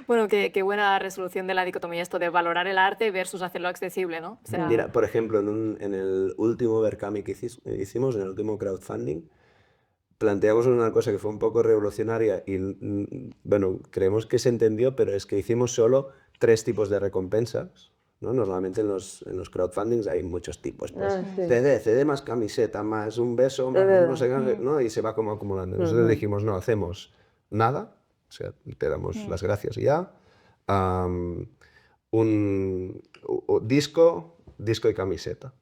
Bueno, qué buena resolución de la dicotomía esto de valorar el arte versus hacerlo accesible, ¿no? O sea, Mira, por ejemplo, en el último Berkami que hicimos, en el último crowdfunding, planteamos una cosa que fue un poco revolucionaria y, bueno, creemos que se entendió, pero es que hicimos solo 3 tipos de recompensas, ¿no? Normalmente en los crowdfundings hay muchos tipos, pues sí. CD más camiseta, más un beso, más verdad. no sé qué, ¿no? Y se va como acumulando. Nosotros dijimos, no, hacemos nada, o sea, te damos las gracias y ya, disco y camiseta.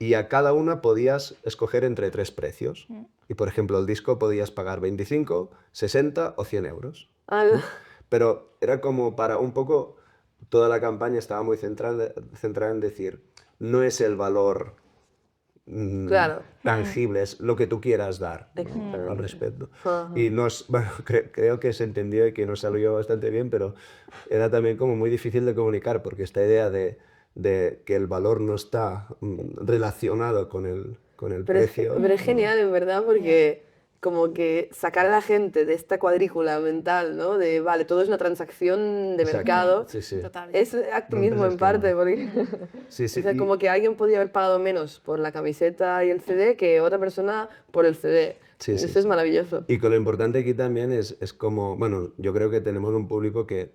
Y a cada una podías escoger entre 3 precios. Y, por ejemplo, el disco podías pagar 25, 60 o 100 euros. Pero era como para un poco, toda la campaña estaba muy centrada en decir, no es el valor Claro. tangible, es lo que tú quieras dar, ¿no? Al respecto. Y bueno, creo que se entendió y que nos salió bastante bien, pero era también como muy difícil de comunicar, porque esta idea de que el valor no está relacionado con el precio. Pero es genial, en verdad, porque como que sacar a la gente de esta cuadrícula mental, ¿no? De, vale, todo es una transacción de Exacto. mercado. Sí, sí. total. Es activismo en parte, porque Sí, sí, o sea, y- como que alguien podía haber pagado menos por la camiseta y el CD que otra persona por el CD. Sí, sí, Eso es sí. maravilloso. Y con lo importante aquí también es como, bueno, yo creo que tenemos un público que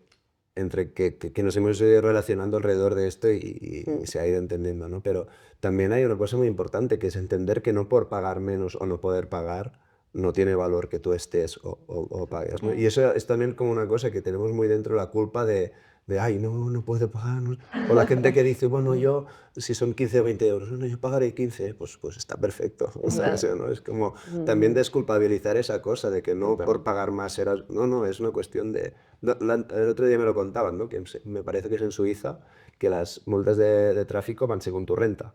nos hemos ido relacionando alrededor de esto y se ha ido entendiendo, ¿no? Pero también hay una cosa muy importante, que es entender que no por pagar menos o no poder pagar no tiene valor que tú estés o pagues, ¿no? Y eso es también como una cosa que tenemos muy dentro, la culpa de ay, no puedo pagar, no. O la gente que dice, bueno, yo, si son 15 o 20 euros, bueno, yo pagaré 15, pues está perfecto. O sea, ¿no? Es como también desculpabilizar esa cosa de que no por pagar más era... No, es una cuestión de... El otro día me lo contaban, ¿no? Que me parece que es en Suiza, que las multas de tráfico van según tu renta.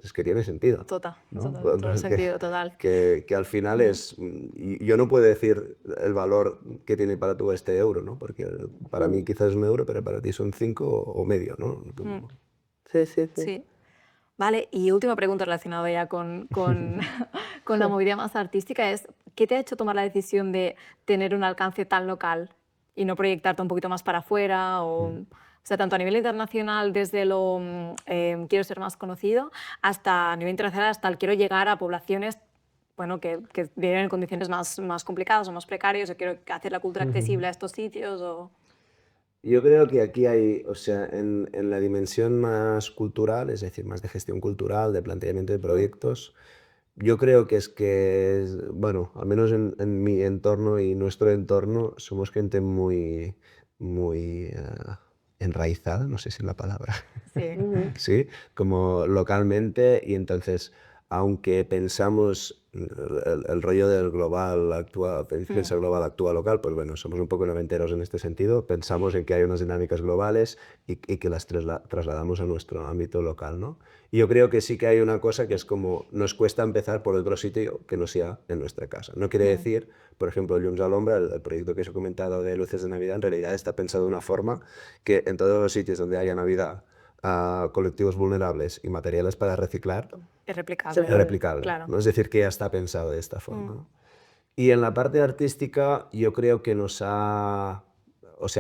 Es que tiene sentido. Total, ¿no? todo el sentido, total. Que al final es... y yo no puedo decir el valor que tiene para tú este euro, ¿no? Porque para mí quizás es 1 euro, pero para ti son 5 o medio, ¿no? Sí, sí, sí. Sí. Vale, y última pregunta relacionada ya con la movida más artística es, ¿qué te ha hecho tomar la decisión de tener un alcance tan local y no proyectarte un poquito más para afuera? O sea, tanto a nivel internacional, desde lo quiero ser más conocido, hasta a nivel internacional, hasta el quiero llegar a poblaciones bueno, que viven en condiciones más complicadas o más precarias, o quiero hacer la cultura accesible a estos sitios. Yo creo que aquí hay, o sea, en la dimensión más cultural, es decir, más de gestión cultural, de planteamiento de proyectos, yo creo que bueno, al menos en mi entorno y nuestro entorno, somos gente muy enraizada, no sé si es la palabra, Sí. ¿sí? Como localmente, y entonces, aunque pensamos el rollo del global actúa, piensa global, actúa local, pues bueno, somos un poco noventeros en este sentido, pensamos en que hay unas dinámicas globales y que las trasladamos a nuestro ámbito local, ¿no? Y yo creo que sí que hay una cosa que es como, nos cuesta empezar por otro sitio que no sea en nuestra casa. No quiere decir, por ejemplo, Llums a l'Ombra, el proyecto que os he comentado de Luces de Navidad, en realidad está pensado de una forma que en todos los sitios donde haya Navidad, a colectivos vulnerables y materiales para reciclar, Es replicable. es replicable. Claro. ¿no? Es decir, que ya está pensado de esta forma. Y en la parte artística yo creo que ha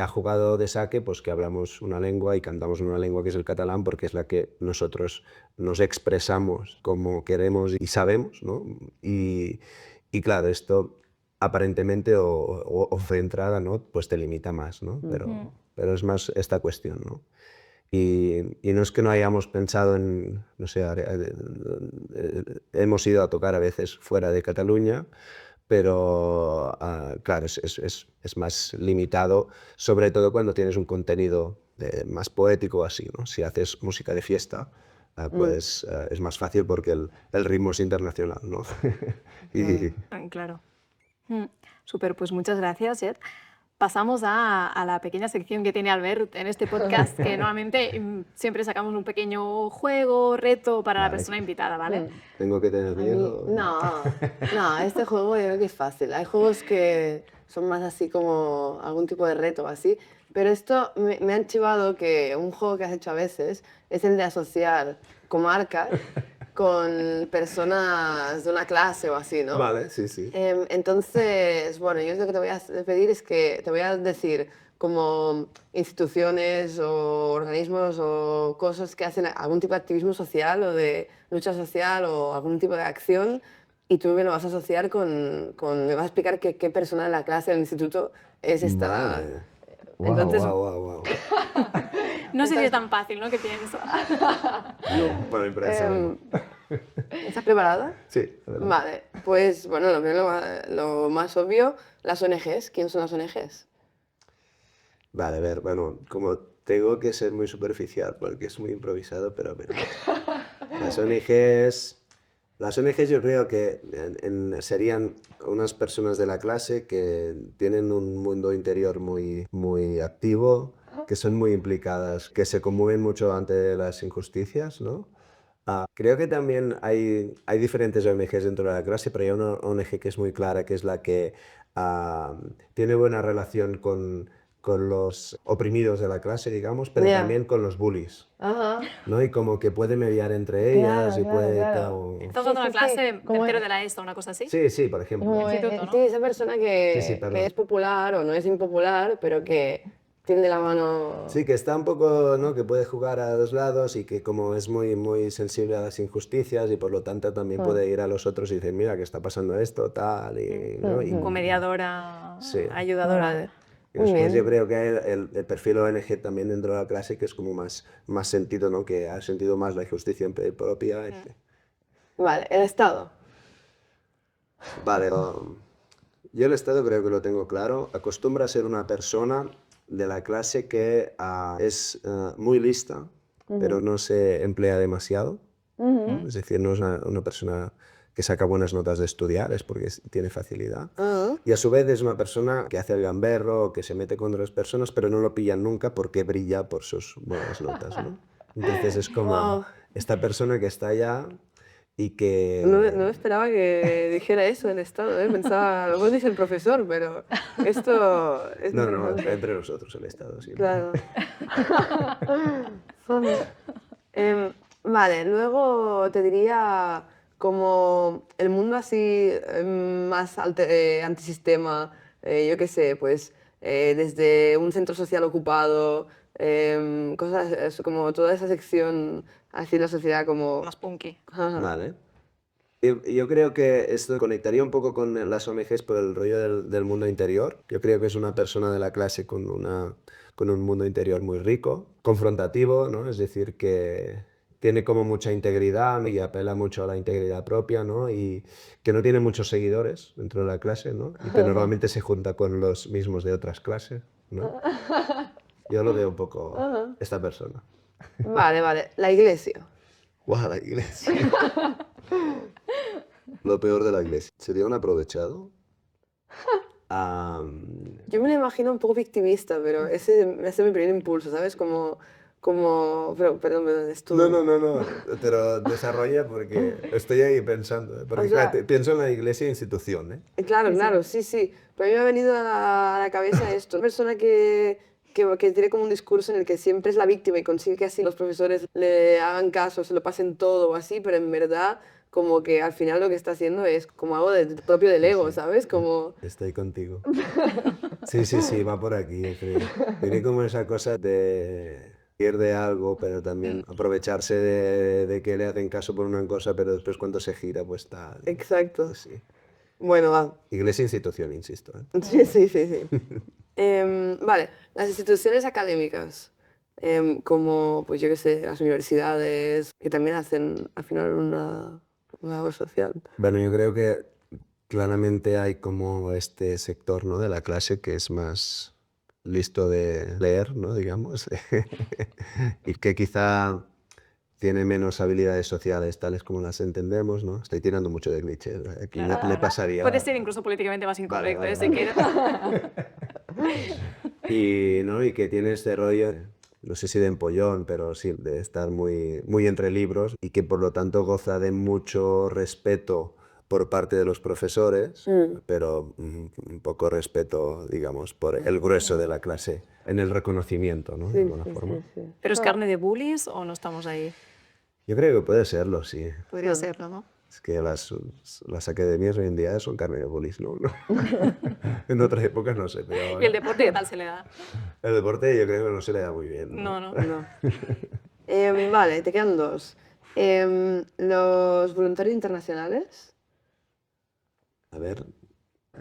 jugado de saque pues que hablamos una lengua y cantamos una lengua que es el catalán, porque es la que nosotros nos expresamos como queremos y sabemos, ¿no? Y claro, esto aparentemente o de entrada, ¿no? Pues te limita más, ¿no? Pero es más esta cuestión, ¿no? Y no es que no hayamos pensado en, no sé, hemos ido a tocar a veces fuera de Cataluña, pero claro, es más limitado, sobre todo cuando tienes un contenido más poético o así, ¿no? Si haces música de fiesta, pues es más fácil porque el ritmo es internacional, ¿no? Claro. Súper, pues muchas gracias, Ed. Pasamos a la pequeña sección que tiene Albert en este podcast, que normalmente siempre sacamos un pequeño juego, reto para la persona invitada, ¿vale? ¿Tengo que tener miedo? No, este juego yo creo que es fácil. Hay juegos que son más así como algún tipo de reto o así, pero esto me han chivado que un juego que has hecho a veces es el de asociar comarcas con personas de una clase o así, ¿no? Vale, sí, sí. Entonces, bueno, yo lo que te voy a pedir es que te voy a decir como instituciones o organismos o cosas que hacen algún tipo de activismo social o de lucha social o algún tipo de acción, y tú me lo vas a asociar me vas a explicar qué persona de la clase del instituto es esta. Vale. Entonces, Wow. No sé si es tan fácil, ¿no? Que pienso. No, bueno, impresionante. ¿Estás preparada? Sí, adelante. Vale, pues bueno, lo más obvio, las ONGs. ¿Quiénes son las ONGs? Vale, a ver, bueno, como tengo que ser muy superficial porque es muy improvisado, pero bueno. Las ONGs yo creo que serían unas personas de la clase que tienen un mundo interior muy activo, que son muy implicadas, que se conmueven mucho ante las injusticias, ¿no? Creo que también hay diferentes ONGs dentro de la clase, pero hay una ONG que es muy clara, que es la que tiene buena relación con los oprimidos de la clase, digamos, pero también con los bullies, ¿no? Y como que puede mediar entre ellas y puede... Claro. Estás dando una clase de tercero de la ESO, una cosa así. Sí, por ejemplo. Como instituto, ¿no? sí, esa persona Sí, perdón. que es popular o no es impopular, pero que tiende la mano... Sí, que está un poco, ¿no? Que puede jugar a dos lados y que como es muy sensible a las injusticias y por lo tanto también puede ir a los otros y decir, mira, que está pasando esto, tal, y, ¿no? Y Como mediadora, Sí. ayudadora. Vale. y Muy después bien. yo creo que hay el perfil ONG también dentro de la clase que es como más sentido, ¿no? Que ha sentido más la injusticia propia. Vale, el Estado. Vale, yo el Estado creo que lo tengo claro. Acostumbra a ser una persona de la clase que es muy lista, pero no se emplea demasiado. Es decir, no es una persona que saca buenas notas de estudiar, es porque tiene facilidad. Y a su vez es una persona que hace el gamberro, que se mete con otras personas, pero no lo pillan nunca porque brilla por sus buenas notas, ¿no? Entonces es como Wow. esta persona que está allá y que... No esperaba que dijera eso el Estado, ¿eh? Pensaba, a lo mejor dice el profesor, pero esto es No, interesante. entre nosotros el Estado, sí. Claro. Vale, luego te diría como el mundo así más antisistema, yo qué sé, pues desde un centro social ocupado, cosas como toda esa sección así en la sociedad como... Más punky. Ajá. Vale. Yo creo que esto conectaría un poco con las ONGs por el rollo del mundo interior. Yo creo que es una persona de la clase con un mundo interior muy rico, confrontativo, ¿no? Es decir, que tiene como mucha integridad y apela mucho a la integridad propia, ¿no? Y que no tiene muchos seguidores dentro de la clase, ¿no? Y que normalmente se junta con los mismos de otras clases, ¿no? Yo lo veo un poco esta persona. Vale, la iglesia. ¡Guau, la iglesia! Lo peor de la iglesia. ¿Sería un aprovechado? Yo me lo imagino un poco victimista, pero ese es mi primer impulso, ¿sabes? Perdón, es tu... No, pero desarrolla porque estoy ahí pensando. Porque O sea- claro, pienso en la iglesia institución, ¿eh? Claro, sí. Pero a mí me ha venido a la cabeza esto. Una persona que tiene como un discurso en el que siempre es la víctima y consigue que así los profesores le hagan caso, se lo pasen todo o así, pero en verdad como que al final lo que está haciendo es como algo propio del ego, ¿sabes? Como... Estoy contigo. Sí, va por aquí, yo creo. Tiene como esa cosa de pierde algo, pero también aprovecharse de que le hacen caso por una cosa, pero después cuando se gira, pues está... Exacto. Pues sí. Bueno, va. Iglesia institución, insisto, ¿eh? Sí. Vale, las instituciones académicas, como, pues yo qué sé, las universidades, que también hacen al final una labor social. Bueno, yo creo que claramente hay como este sector, ¿no? de la clase que es más listo de leer, ¿no? digamos, y que quizá tiene menos habilidades sociales tales como las entendemos, ¿no? Estoy tirando mucho de clichés, aquí le pasaría... Puede ser incluso políticamente más incorrecto, Vale. si quieres. Y que tiene este rollo, no sé si de empollón, pero sí, de estar muy entre libros y que por lo tanto goza de mucho respeto por parte de los profesores, pero un poco respeto, digamos, por el grueso de la clase, en el reconocimiento, ¿no? de alguna forma. ¿Pero es carne de bullies o no estamos ahí? Yo creo que puede serlo, sí. Podría serlo, ¿no? Es que las academias hoy en día son carne de bolis, ¿no? En otras épocas no sé, pero... ¿Y el deporte qué tal se le da? El deporte yo creo que no se le da muy bien, ¿no? No. No. Vale, te quedan dos. Los voluntarios internacionales. A ver,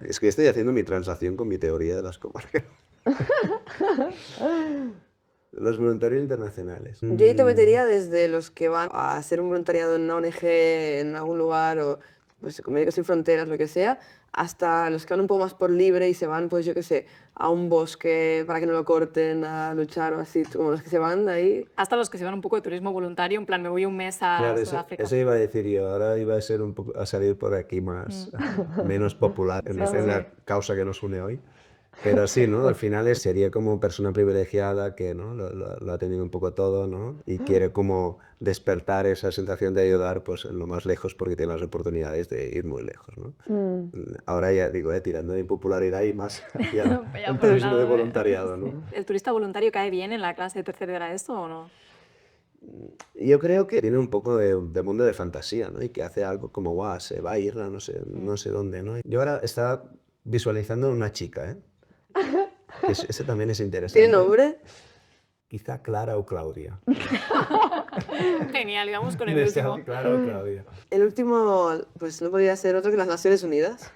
es que estoy haciendo mi transacción con mi teoría de las comarcas. Los voluntarios internacionales. Yo ahí te metería desde los que van a hacer un voluntariado en una ONG, en algún lugar, o pues, con Médicos Sin Fronteras, lo que sea, hasta los que van un poco más por libre y se van, pues yo qué sé, a un bosque para que no lo corten, a luchar o así, como los que se van de ahí. Hasta los que se van un poco de turismo voluntario, en plan, me voy un mes a Claro, Sudáfrica. eso iba a decir yo. Ahora iba a ser un poco, a salir por aquí más, menos popular en la causa que nos une hoy. Pero sí, ¿no? Al final sería como persona privilegiada que, ¿no? lo ha tenido un poco todo, ¿no? Y quiere como despertar esa sensación de ayudar pues, en lo más lejos porque tiene las oportunidades de ir muy lejos, ¿no? Ahora ya digo, tirando de impopularidad y más hacia el por el turismo lado de de- voluntariado, ¿no? ¿El turista voluntario cae bien en la clase de tercero de ESO o no? Yo creo que tiene un poco de mundo de fantasía, ¿no? Y que hace algo como, guau, se va a ir a no sé dónde, ¿no? Yo ahora estaba visualizando una chica, ¿eh? Ese también es interesante. ¿Tiene nombre? Quizá Clara o Claudia. Genial, y vamos con el último. Clara o Claudia. El último, pues no podría ser otro que las Naciones Unidas.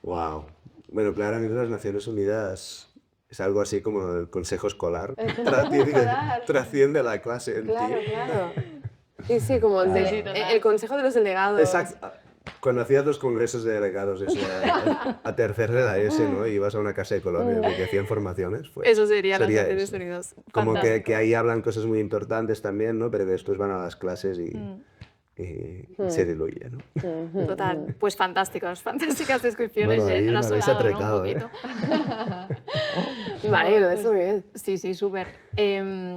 Wow. Bueno, claramente las Naciones Unidas es algo así como el consejo escolar. Trasciende la clase en ti. Claro. Sí, como el Consejo de los Delegados. Exacto. Cuando hacías los congresos de delegados a tercer de la ESE, ¿no? Y ibas a una casa de colonia y que hacían formaciones. Pues, Eso sería las Naciones eso. Unidas. Como Fantástico. que ahí hablan cosas muy importantes también, ¿no? Pero que después van a las clases y y se diluye, ¿no? Total, pues fantásticas descripciones. Bueno, ahí me nos habéis sobrado, ¿no? atracado, Un ¿eh? poquito. Me alegro, eso bien. Sí, súper.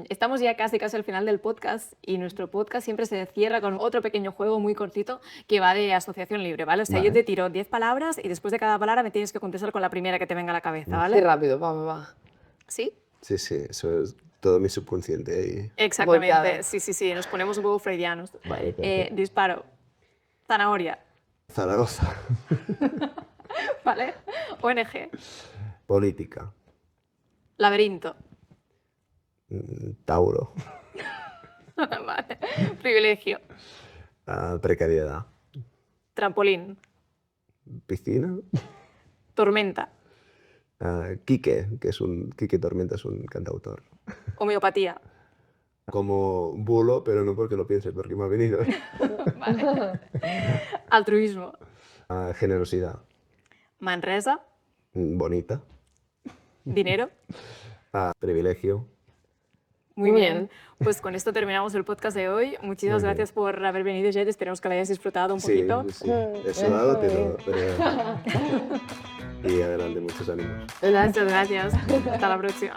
Estamos ya casi al final del podcast y nuestro podcast siempre se cierra con otro pequeño juego muy cortito que va de asociación libre, ¿vale? O sea, yo te tiro 10 palabras y después de cada palabra me tienes que contestar con la primera que te venga a la cabeza, Sí, ¿vale? rápido, va. ¿Sí? Sí, eso es todo mi subconsciente ahí. Exactamente. Volteado. Sí, nos ponemos un poco freudianos. Vale, perfecto. Disparo. Zanahoria, Zaragoza. ¿vale? ONG. Política. Laberinto. Tauro. Vale. Privilegio. Precariedad. Trampolín. Piscina. Tormenta. Quique, Quique Tormenta es un cantautor. Homeopatía. Como bulo, pero no porque lo piense, porque me ha venido. Vale. Altruismo. Generosidad. Manresa. Bonita. Dinero. Privilegio. Muy Muy bien. bien. Pues con esto terminamos el podcast de hoy. Muchísimas Muy bien. gracias por haber venido, Jet. Esperemos que lo hayas disfrutado un Sí, poquito. sí. He sudado, pero... Y adelante, muchos ánimos. Muchas gracias. Hasta la próxima.